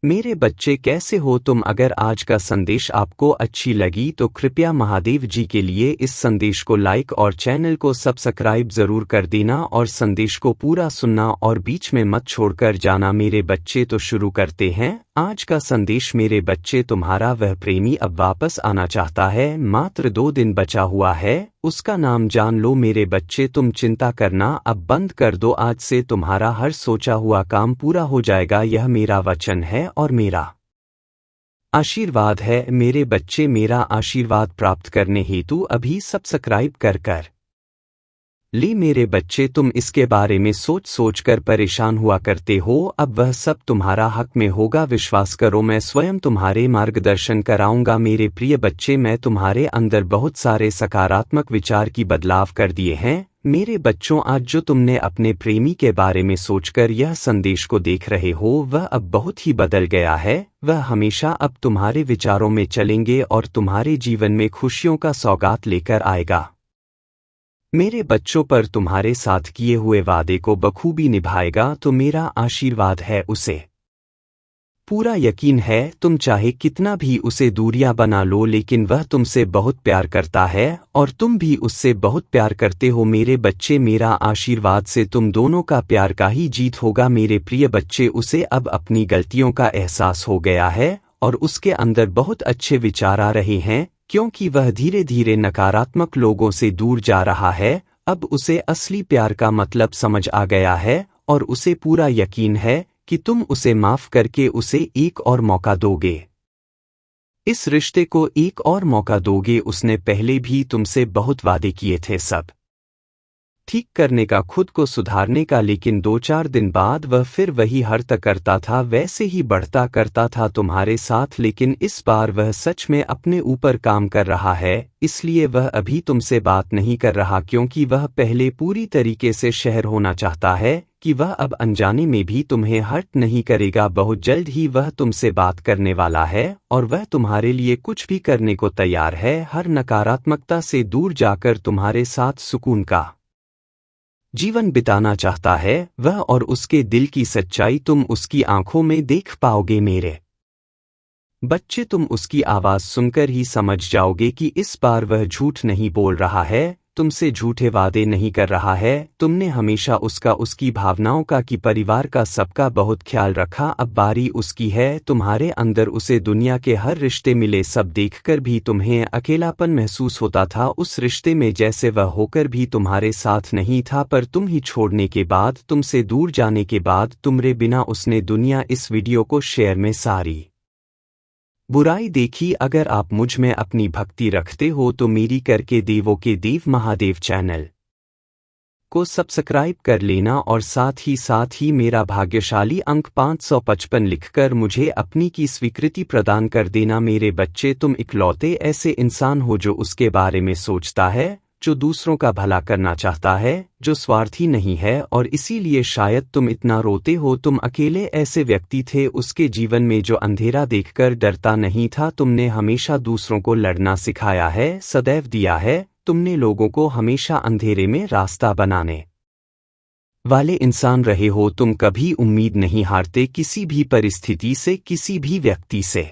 मेरे बच्चे कैसे हो तुम? अगर आज का संदेश आपको अच्छी लगी तो कृपया महादेव जी के लिए इस संदेश को लाइक और चैनल को सब्सक्राइब जरूर कर देना और संदेश को पूरा सुनना और बीच में मत छोड़कर जाना। मेरे बच्चे तो शुरू करते हैं आज का संदेश। मेरे बच्चे, तुम्हारा वह प्रेमी अब वापस आना चाहता है। मात्र 2 दिन बचा हुआ है, उसका नाम जान लो। मेरे बच्चे, तुम चिंता करना अब बंद कर दो। आज से तुम्हारा हर सोचा हुआ काम पूरा हो जाएगा। यह मेरा वचन है और मेरा आशीर्वाद है। मेरे बच्चे, मेरा आशीर्वाद प्राप्त करने हेतु अभी सब्सक्राइब कर ले। मेरे बच्चे, तुम इसके बारे में सोच कर परेशान हुआ करते हो, अब वह सब तुम्हारा हक में होगा। विश्वास करो, मैं स्वयं तुम्हारे मार्गदर्शन कराऊंगा। मेरे प्रिय बच्चे, मैं तुम्हारे अंदर बहुत सारे सकारात्मक विचार की बदलाव कर दिए हैं। मेरे बच्चों, आज जो तुमने अपने प्रेमी के बारे में सोचकर यह संदेश को देख रहे हो, वह अब बहुत ही बदल गया है। वह हमेशा अब तुम्हारे विचारों में चलेंगे और तुम्हारे जीवन में खुशियों का सौगात लेकर आएगा। मेरे बच्चों, पर तुम्हारे साथ किए हुए वादे को बखूबी निभाएगा, तो मेरा आशीर्वाद है। उसे पूरा यकीन है, तुम चाहे कितना भी उसे दूरियां बना लो, लेकिन वह तुमसे बहुत प्यार करता है और तुम भी उससे बहुत प्यार करते हो। मेरे बच्चे, मेरा आशीर्वाद से तुम दोनों का प्यार का ही जीत होगा। मेरे प्रिय बच्चे, उसे अब अपनी गलतियों का एहसास हो गया है और उसके अंदर बहुत अच्छे विचार आ रहे हैं, क्योंकि वह धीरे धीरे नकारात्मक लोगों से दूर जा रहा है। अब उसे असली प्यार का मतलब समझ आ गया है और उसे पूरा यकीन है कि तुम उसे माफ करके उसे एक और मौका दोगे। इस रिश्ते को एक और मौका दोगे। उसने पहले भी तुमसे बहुत वादे किए थे, सब ठीक करने का, खुद को सुधारने का, लेकिन 2-4 दिन बाद वह फिर वही हरकत करता था, वैसे ही बढ़ता करता था तुम्हारे साथ। लेकिन इस बार वह सच में अपने ऊपर काम कर रहा है, इसलिए वह अभी तुमसे बात नहीं कर रहा, क्योंकि वह पहले पूरी तरीके से शहर होना चाहता है कि वह अब अनजाने में भी तुम्हें हर्ट नहीं करेगा। बहुत जल्द ही वह तुमसे बात करने वाला है और वह तुम्हारे लिए कुछ भी करने को तैयार है। हर नकारात्मकता से दूर जाकर तुम्हारे साथ सुकून का जीवन बिताना चाहता है वह, और उसके दिल की सच्चाई तुम उसकी आंखों में देख पाओगे। मेरे बच्चे, तुम उसकी आवाज सुनकर ही समझ जाओगे कि इस बार वह झूठ नहीं बोल रहा है, तुमसे झूठे वादे नहीं कर रहा है। तुमने हमेशा उसकी भावनाओं का, कि परिवार का, सबका बहुत ख्याल रखा। अब बारी उसकी है। तुम्हारे अंदर उसे दुनिया के हर रिश्ते मिले, सब देखकर भी तुम्हें अकेलापन महसूस होता था। उस रिश्ते में जैसे वह होकर भी तुम्हारे साथ नहीं था, पर तुम ही छोड़ने के बाद, तुमसे दूर जाने के बाद, तुम्हारे बिना उसने दुनिया। इस वीडियो को शेयर में सारी बुराई देखी। अगर आप मुझ में अपनी भक्ति रखते हो तो मेरी करके देवों के देव महादेव चैनल को सब्सक्राइब कर लेना और साथ ही मेरा भाग्यशाली अंक 555 लिखकर मुझे अपनी की स्वीकृति प्रदान कर देना। मेरे बच्चे, तुम इकलौते ऐसे इंसान हो जो उसके बारे में सोचता है, जो दूसरों का भला करना चाहता है, जो स्वार्थी नहीं है, और इसीलिए शायद तुम इतना रोते हो। तुम अकेले ऐसे व्यक्ति थे उसके जीवन में जो अंधेरा देखकर डरता नहीं था। तुमने हमेशा दूसरों को लड़ना सिखाया है, सदैव दिया है। तुमने लोगों को हमेशा अंधेरे में रास्ता बनाने वाले इंसान रहे हो। तुम कभी उम्मीद नहीं हारते, किसी भी परिस्थिति से, किसी भी व्यक्ति से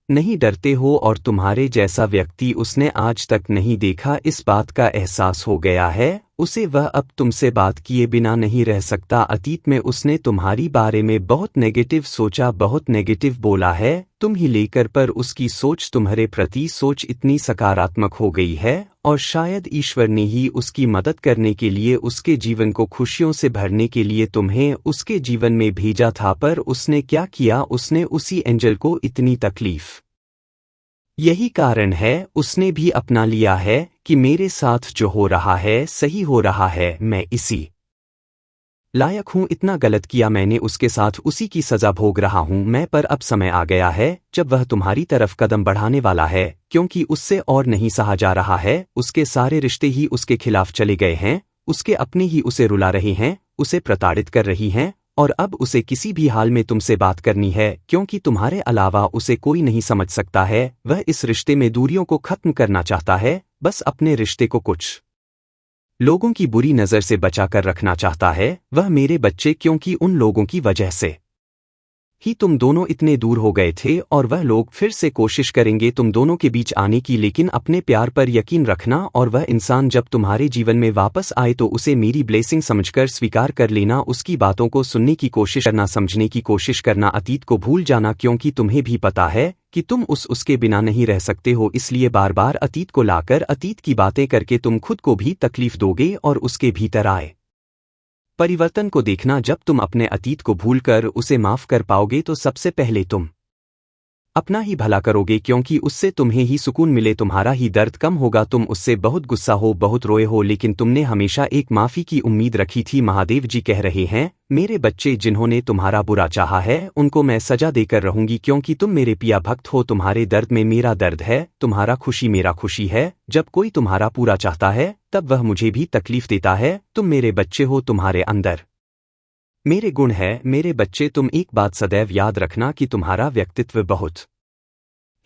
नहीं डरते हो, और तुम्हारे जैसा व्यक्ति उसने आज तक नहीं देखा। इस बात का एहसास हो गया है उसे। वह अब तुमसे बात किए बिना नहीं रह सकता। अतीत में उसने तुम्हारी बारे में बहुत नेगेटिव सोचा, बहुत नेगेटिव बोला है तुम ही लेकर, पर उसकी सोच, तुम्हारे प्रति सोच इतनी सकारात्मक हो गई है, और शायद ईश्वर ने ही उसकी मदद करने के लिए, उसके जीवन को खुशियों से भरने के लिए तुम्हें उसके जीवन में भेजा था। पर उसने क्या किया? उसने उसी एंजल को इतनी तकलीफ, यही कारण है उसने भी अपना लिया है कि मेरे साथ जो हो रहा है सही हो रहा है, मैं इसी लायक हूं। इतना गलत किया मैंने उसके साथ, उसी की सजा भोग रहा हूं मैं। पर अब समय आ गया है जब वह तुम्हारी तरफ कदम बढ़ाने वाला है, क्योंकि उससे और नहीं सहा जा रहा है। उसके सारे रिश्ते ही उसके खिलाफ चले गए हैं, उसके अपने ही उसे रुला रहे हैं, उसे प्रताड़ित कर रही हैं, और अब उसे किसी भी हाल में तुमसे बात करनी है, क्योंकि तुम्हारे अलावा उसे कोई नहीं समझ सकता है। वह इस रिश्ते में दूरियों को खत्म करना चाहता है, बस अपने रिश्ते को कुछ लोगों की बुरी नज़र से बचाकर रखना चाहता है। वह मेरे बच्चे, क्योंकि उन लोगों की वजह से ही तुम दोनों इतने दूर हो गए थे और वह लोग फिर से कोशिश करेंगे तुम दोनों के बीच आने की, लेकिन अपने प्यार पर यकीन रखना और वह इंसान जब तुम्हारे जीवन में वापस आए तो उसे मेरी ब्लेसिंग समझकर स्वीकार कर लेना, उसकी बातों को सुनने की कोशिश करना, समझने की कोशिश करना, अतीत को भूल जाना, क्योंकि तुम्हें भी पता है कि तुम उसके बिना नहीं रह सकते हो, इसलिए बार बार अतीत को लाकर अतीत की बातें करके तुम खुद को भी तकलीफ दोगे और उसके भीतर आए परिवर्तन को देखना। जब तुम अपने अतीत को भूलकर उसे माफ कर पाओगे तो सबसे पहले तुम अपना ही भला करोगे, क्योंकि उससे तुम्हें ही सुकून मिले, तुम्हारा ही दर्द कम होगा। तुम उससे बहुत गुस्सा हो, बहुत रोए हो, लेकिन तुमने हमेशा एक माफी की उम्मीद रखी थी। महादेव जी कह रहे हैं, मेरे बच्चे जिन्होंने तुम्हारा बुरा चाहा है उनको मैं सजा देकर रहूंगी, क्योंकि तुम मेरे पिया भक्त हो। तुम्हारे दर्द में मेरा दर्द है, तुम्हारा खुशी मेरा खुशी है। जब कोई तुम्हारा पूरा चाहता है तब वह मुझे भी तकलीफ देता है। तुम मेरे बच्चे हो, तुम्हारे अंदर मेरे गुण है। मेरे बच्चे, तुम एक बात सदैव याद रखना कि तुम्हारा व्यक्तित्व बहुत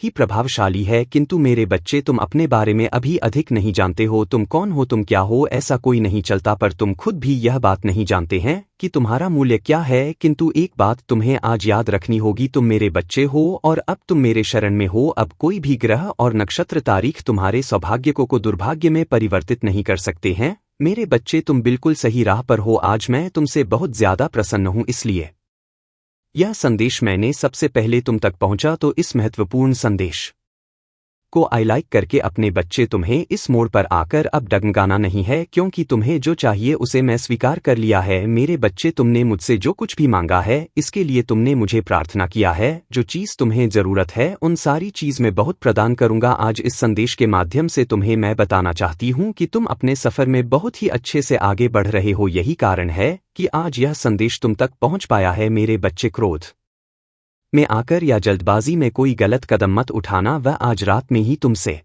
ही प्रभावशाली है, किंतु मेरे बच्चे तुम अपने बारे में अभी अधिक नहीं जानते हो। तुम कौन हो, तुम क्या हो, ऐसा कोई नहीं चलता, पर तुम खुद भी यह बात नहीं जानते हैं कि तुम्हारा मूल्य क्या है। किंतु एक बात तुम्हें आज याद रखनी होगी, तुम मेरे बच्चे हो और अब तुम मेरे शरण में हो। अब कोई भी ग्रह और नक्षत्र तारीख तुम्हारे सौभाग्य को दुर्भाग्य में परिवर्तित नहीं कर सकते हैं। मेरे बच्चे, तुम बिल्कुल सही राह पर हो। आज मैं तुमसे बहुत ज्यादा प्रसन्न हूं, इसलिए यह संदेश मैंने सबसे पहले तुम तक पहुंचा, तो इस महत्वपूर्ण संदेश को आई लाइक करके अपने बच्चे, तुम्हें इस मोड़ पर आकर अब डगमगाना नहीं है, क्योंकि तुम्हें जो चाहिए उसे मैं स्वीकार कर लिया है। मेरे बच्चे, तुमने मुझसे जो कुछ भी मांगा है इसके लिए तुमने मुझे प्रार्थना किया है। जो चीज़ तुम्हें जरूरत है उन सारी चीज़ मैं बहुत प्रदान करूंगा। आज इस संदेश के माध्यम से तुम्हें मैं बताना चाहती हूँ कि तुम अपने सफर में बहुत ही अच्छे से आगे बढ़ रहे हो। यही कारण है कि आज यह संदेश तुम तक पहुंच पाया है। मेरे बच्चे, क्रोध में आकर या जल्दबाजी में कोई गलत कदम मत उठाना। वह आज रात में ही तुमसे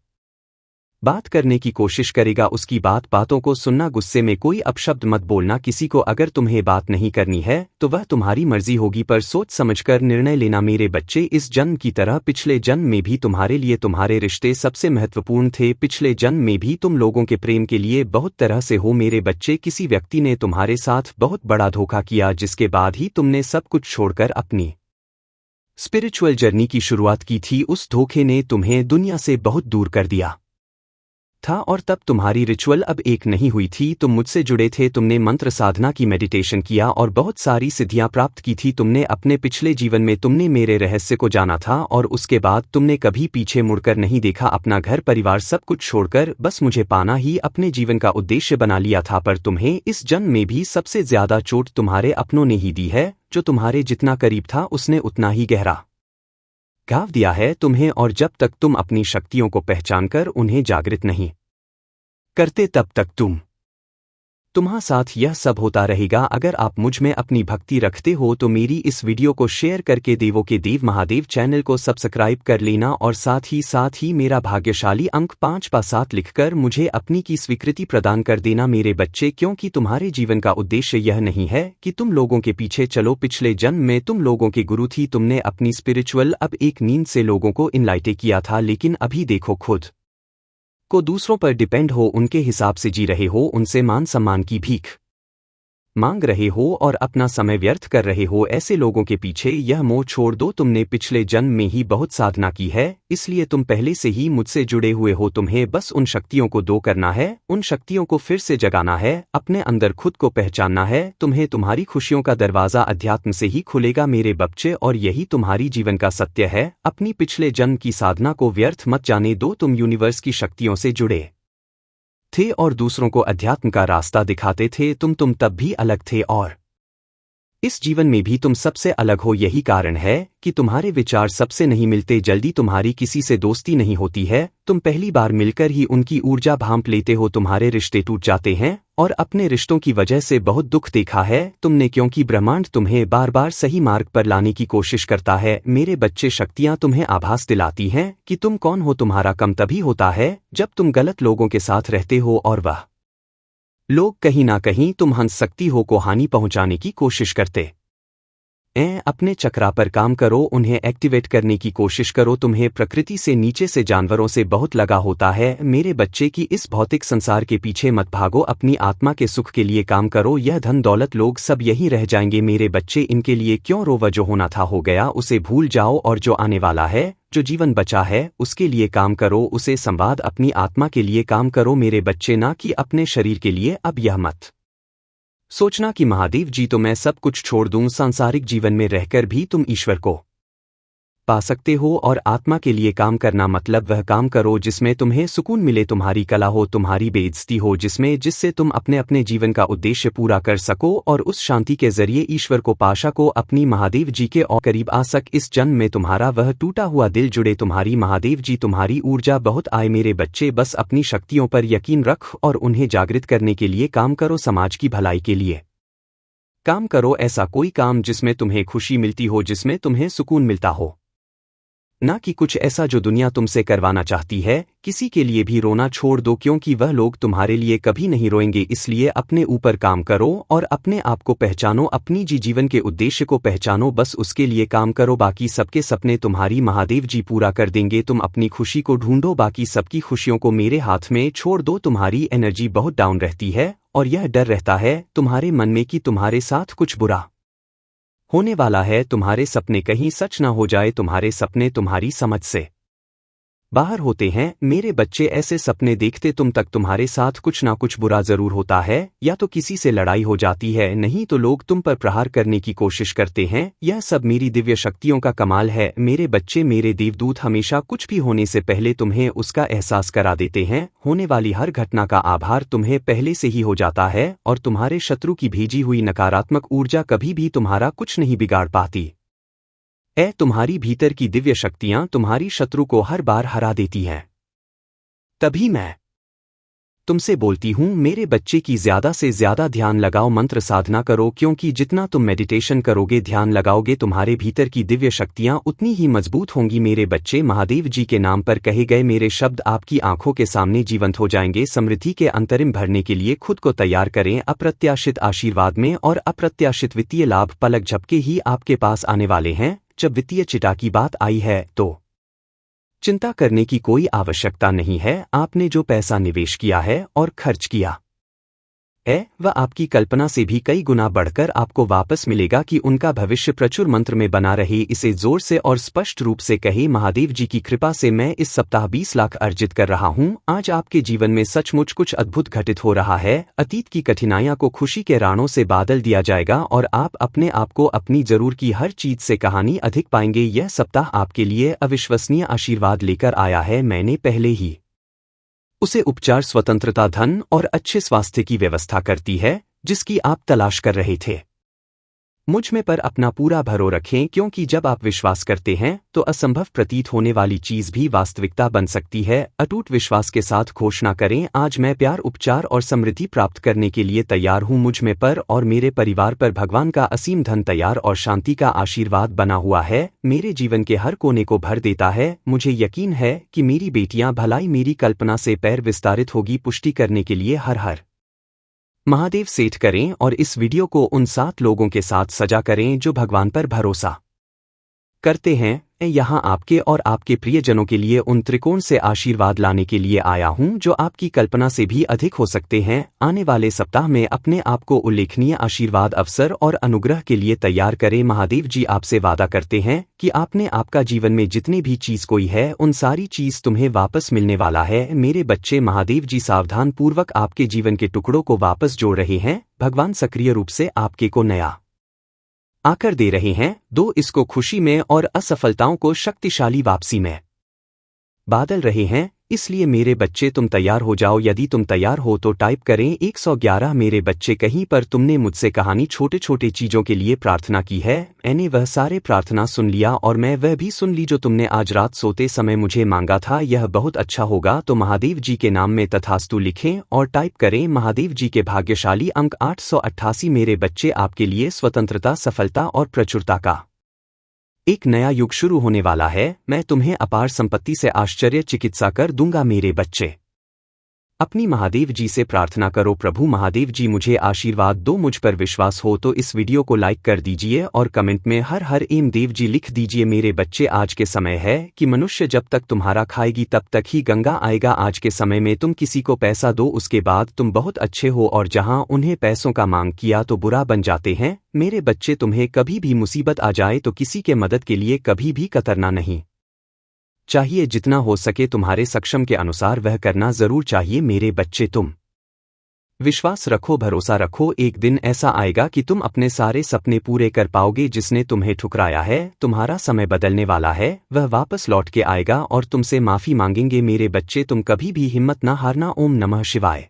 बात करने की कोशिश करेगा, उसकी बातों को सुनना। गुस्से में कोई अपशब्द मत बोलना किसी को। अगर तुम्हें बात नहीं करनी है तो वह तुम्हारी मर्जी होगी, पर सोच समझकर निर्णय लेना। मेरे बच्चे, इस जन्म की तरह पिछले जन्म में भी तुम्हारे लिए तुम्हारे रिश्ते सबसे महत्वपूर्ण थे। पिछले जन्म में भी तुम लोगों के प्रेम के लिए बहुत तरह से हो। मेरे बच्चे, किसी व्यक्ति ने तुम्हारे साथ बहुत बड़ा धोखा किया, जिसके बाद ही तुमने सब कुछ छोड़कर अपनी स्पिरिचुअल जर्नी की शुरुआत की थी। उस धोखे ने तुम्हें दुनिया से बहुत दूर कर दिया था और तब तुम्हारी रिचुअल अब एक नहीं हुई थी। तुम मुझसे जुड़े थे, तुमने मंत्र साधना की, मेडिटेशन किया और बहुत सारी सिद्धियां प्राप्त की थी। तुमने अपने पिछले जीवन में तुमने मेरे रहस्य को जाना था और उसके बाद तुमने कभी पीछे मुड़कर नहीं देखा। अपना घर परिवार सब कुछ छोड़कर बस मुझे पाना ही अपने जीवन का उद्देश्य बना लिया था। पर तुम्हें इस जन्म में भी सबसे ज्यादा चोट तुम्हारे अपनों ने ही दी है। जो तुम्हारे जितना करीब था उसने उतना ही गहरा घाव दिया है तुम्हें, और जब तक तुम अपनी शक्तियों को पहचानकर उन्हें जागृत नहीं करते तब तक तुम्हारे साथ यह सब होता रहेगा। अगर आप मुझ में अपनी भक्ति रखते हो तो मेरी इस वीडियो को शेयर करके देवों के देव महादेव चैनल को सब्सक्राइब कर लेना और साथ ही मेरा भाग्यशाली अंक 5 पर 7 लिखकर मुझे अपनी की स्वीकृति प्रदान कर देना। मेरे बच्चे, क्योंकि तुम्हारे जीवन का उद्देश्य यह नहीं है कि तुम लोगों के पीछे चलो। पिछले जन्म में तुम लोगों के गुरु थी, तुमने अपनी स्पिरिचुअल अब एक नींद से लोगों को इनलाइट किया था, लेकिन अभी देखो खुद को दूसरों पर डिपेंड हो, उनके हिसाब से जी रहे हो, उनसे मान सम्मान की भीख मांग रहे हो और अपना समय व्यर्थ कर रहे हो। ऐसे लोगों के पीछे यह मोह छोड़ दो। तुमने पिछले जन्म में ही बहुत साधना की है, इसलिए तुम पहले से ही मुझसे जुड़े हुए हो। तुम्हें बस उन शक्तियों को दो करना है, उन शक्तियों को फिर से जगाना है, अपने अंदर खुद को पहचानना है। तुम्हें तुम्हारी खुशियों का दरवाजा अध्यात्म से ही खुलेगा मेरे बच्चे, और यही तुम्हारी जीवन का सत्य है। अपनी पिछले जन्म की साधना को व्यर्थ मत जाने दो। तुम यूनिवर्स की शक्तियों से जुड़े थे और दूसरों को अध्यात्म का रास्ता दिखाते थे। तुम तब भी अलग थे और इस जीवन में भी तुम सबसे अलग हो। यही कारण है कि तुम्हारे विचार सबसे नहीं मिलते। जल्दी तुम्हारी किसी से दोस्ती नहीं होती है। तुम पहली बार मिलकर ही उनकी ऊर्जा भांप लेते हो। तुम्हारे रिश्ते टूट जाते हैं और अपने रिश्तों की वजह से बहुत दुख देखा है तुमने, क्योंकि ब्रह्मांड तुम्हें बार बार सही मार्ग पर लाने की कोशिश करता है। मेरे बच्चे, शक्तियां तुम्हें आभास दिलाती हैं कि तुम कौन हो। तुम्हारा कम तभी होता है जब तुम गलत लोगों के साथ रहते हो और वह लोग कहीं ना कहीं तुम हंस सकती हो को हानि पहुंचाने की कोशिश करते अपने चक्रा पर काम करो, उन्हें एक्टिवेट करने की कोशिश करो। तुम्हें प्रकृति से, नीचे से, जानवरों से बहुत लगा होता है मेरे बच्चे की इस भौतिक संसार के पीछे मत भागो, अपनी आत्मा के सुख के लिए काम करो। यह धन दौलत लोग सब यही रह जाएंगे मेरे बच्चे, इनके लिए क्यों रोवा? जो होना था हो गया, उसे भूल जाओ और जो आने वाला है, जो जीवन बचा है, उसके लिए काम करो, उसे संवाद अपनी आत्मा के लिए काम करो मेरे बच्चे, ना कि अपने शरीर के लिए। अब यह मत सोचना कि महादेव जी तो मैं सब कुछ छोड़ दूं, सांसारिक जीवन में रहकर भी तुम ईश्वर को पा सकते हो। और आत्मा के लिए काम करना मतलब वह काम करो जिसमें तुम्हें सुकून मिले, तुम्हारी कला हो, तुम्हारी बेइज्जती हो, जिससे तुम अपने अपने जीवन का उद्देश्य पूरा कर सको और उस शांति के जरिए ईश्वर को पा सको, अपनी महादेव जी के और करीब आ सक। इस जन्म में तुम्हारा वह टूटा हुआ दिल जुड़े, तुम्हारी महादेव जी तुम्हारी ऊर्जा बहुत आए मेरे बच्चे। बस अपनी शक्तियों पर यकीन रख और उन्हें जागृत करने के लिए काम करो, समाज की भलाई के लिए काम करो। ऐसा कोई काम जिसमें तुम्हें खुशी मिलती हो, जिसमें तुम्हें सुकून मिलता हो, ना कि कुछ ऐसा जो दुनिया तुमसे करवाना चाहती है। किसी के लिए भी रोना छोड़ दो, क्योंकि वह लोग तुम्हारे लिए कभी नहीं रोएंगे। इसलिए अपने ऊपर काम करो और अपने आप को पहचानो, अपनी जीवन के उद्देश्य को पहचानो, बस उसके लिए काम करो। बाकी सबके सपने तुम्हारी महादेव जी पूरा कर देंगे। तुम अपनी खुशी को ढूंढो, बाकी सबकी खुशियों को मेरे हाथ में छोड़ दो। तुम्हारी एनर्जी बहुत डाउन रहती है और यह डर रहता है तुम्हारे मन में कि तुम्हारे साथ कुछ बुरा होने वाला है, तुम्हारे सपने कहीं सच ना हो जाए। तुम्हारे सपने तुम्हारी समझ से बाहर होते हैं मेरे बच्चे, ऐसे सपने देखते तुम तक तुम्हारे साथ कुछ ना कुछ बुरा जरूर होता है। या तो किसी से लड़ाई हो जाती है, नहीं तो लोग तुम पर प्रहार करने की कोशिश करते हैं। यह सब मेरी दिव्य शक्तियों का कमाल है मेरे बच्चे। मेरे देवदूत हमेशा कुछ भी होने से पहले तुम्हें उसका एहसास करा देते हैं। होने वाली हर घटना का आभार तुम्हें पहले से ही हो जाता है और तुम्हारे शत्रु की भेजी हुई नकारात्मक ऊर्जा कभी भी तुम्हारा कुछ नहीं बिगाड़ पाती। तुम्हारी भीतर की दिव्य शक्तियां तुम्हारी शत्रु को हर बार हरा देती हैं। तभी मैं तुमसे बोलती हूं मेरे बच्चे की ज्यादा से ज्यादा ध्यान लगाओ, मंत्र साधना करो, क्योंकि जितना तुम मेडिटेशन करोगे, ध्यान लगाओगे, तुम्हारे भीतर की दिव्य शक्तियां उतनी ही मजबूत होंगी मेरे बच्चे। महादेव जी के नाम पर कहे गए मेरे शब्द आपकी आंखों के सामने जीवंत हो जाएंगे। समृद्धि के अंतरिम भरने के लिए खुद को तैयार करें, अप्रत्याशित आशीर्वाद में और अप्रत्याशित वित्तीय लाभ पलक झपके ही आपके पास आने वाले हैं। जब वित्तीय चिटा की बात आई है तो चिंता करने की कोई आवश्यकता नहीं है। आपने जो पैसा निवेश किया है और खर्च किया वह आपकी कल्पना से भी कई गुना बढ़कर आपको वापस मिलेगा कि उनका भविष्य प्रचुर मंत्र में बना रहे। इसे जोर से और स्पष्ट रूप से कहे, महादेव जी की कृपा से मैं इस सप्ताह 20 लाख अर्जित कर रहा हूं। आज आपके जीवन में सचमुच कुछ अद्भुत घटित हो रहा है। अतीत की कठिनाइयों को खुशी के राणों से बादल दिया जाएगा और आप अपने आप को अपनी जरूर की हर चीज से कहानी अधिक पाएंगे। यह सप्ताह आपके लिए अविश्वसनीय आशीर्वाद लेकर आया है। मैंने पहले ही उसे उपचार, स्वतंत्रता, धन और अच्छे स्वास्थ्य की व्यवस्था करती है जिसकी आप तलाश कर रहे थे। मुझ में पर अपना पूरा भरोसा रखें, क्योंकि जब आप विश्वास करते हैं तो असंभव प्रतीत होने वाली चीज भी वास्तविकता बन सकती है। अटूट विश्वास के साथ घोषणा करें, आज मैं प्यार, उपचार और समृद्धि प्राप्त करने के लिए तैयार हूं। मुझ में पर और मेरे परिवार पर भगवान का असीम धन तैयार और शांति का आशीर्वाद बना हुआ है। मेरे जीवन के हर कोने को भर देता है। मुझे यकीन है कि मेरी बेटियां भलाई मेरी कल्पना से पैर विस्तारित होगी। पुष्टि करने के लिए हर हर महादेव सेठ करें और इस वीडियो को उन 7 लोगों के साथ सजा करें जो भगवान पर भरोसा करते हैं। यहाँ आपके और आपके प्रियजनों के लिए उन त्रिकोण से आशीर्वाद लाने के लिए आया हूँ जो आपकी कल्पना से भी अधिक हो सकते हैं। आने वाले सप्ताह में अपने आप को उल्लेखनीय आशीर्वाद, अवसर और अनुग्रह के लिए तैयार करें। महादेव जी आपसे वादा करते हैं कि आपने आपका जीवन में जितनी भी चीज कोई है उन सारी चीज तुम्हें वापस मिलने वाला है। मेरे बच्चे, महादेव जी सावधान पूर्वक आपके जीवन के टुकड़ों को वापस जोड़ रहे हैं। भगवान सक्रिय रूप से आपके को नया आकर दे रहे हैं। दो इसको खुशी में और असफलताओं को शक्तिशाली वापसी में बादल रहे हैं। इसलिए मेरे बच्चे तुम तैयार हो जाओ। यदि तुम तैयार हो तो टाइप करें 111। मेरे बच्चे, कहीं पर तुमने मुझसे कहानी छोटे छोटे चीजों के लिए प्रार्थना की है, मैंने वह सारे प्रार्थना सुन लिया और मैं वह भी सुन ली जो तुमने आज रात सोते समय मुझे मांगा था। यह बहुत अच्छा होगा। तो महादेव जी के नाम में तथास्तु लिखें और टाइप करें महादेव जी के भाग्यशाली अंक 888। मेरे बच्चे, आपके लिए स्वतंत्रता, सफलता और प्रचुरता का एक नया युग शुरू होने वाला है। मैं तुम्हें अपार संपत्ति से आश्चर्य चिकित्सा कर दूंगा मेरे बच्चे। अपनी महादेव जी से प्रार्थना करो, प्रभु महादेव जी मुझे आशीर्वाद दो, मुझ पर विश्वास हो तो इस वीडियो को लाइक कर दीजिए और कमेंट में हर हर एम देव जी लिख दीजिए। मेरे बच्चे, आज के समय है कि मनुष्य जब तक तुम्हारा खाएगी तब तक ही गंगा आएगा। आज के समय में तुम किसी को पैसा दो, उसके बाद तुम बहुत अच्छे हो, और जहां उन्हें पैसों का मांग किया तो बुरा बन जाते हैं। मेरे बच्चे, तुम्हें कभी भी मुसीबत आ जाए तो किसी के मदद के लिए कभी भी कतरना नहीं चाहिए। जितना हो सके तुम्हारे सक्षम के अनुसार वह करना जरूर चाहिए। मेरे बच्चे, तुम विश्वास रखो, भरोसा रखो, एक दिन ऐसा आएगा कि तुम अपने सारे सपने पूरे कर पाओगे। जिसने तुम्हें ठुकराया है, तुम्हारा समय बदलने वाला है, वह वापस लौट के आएगा और तुमसे माफी मांगेंगे। मेरे बच्चे, तुम कभी भी हिम्मत ना हारना। ओम नमः शिवाय।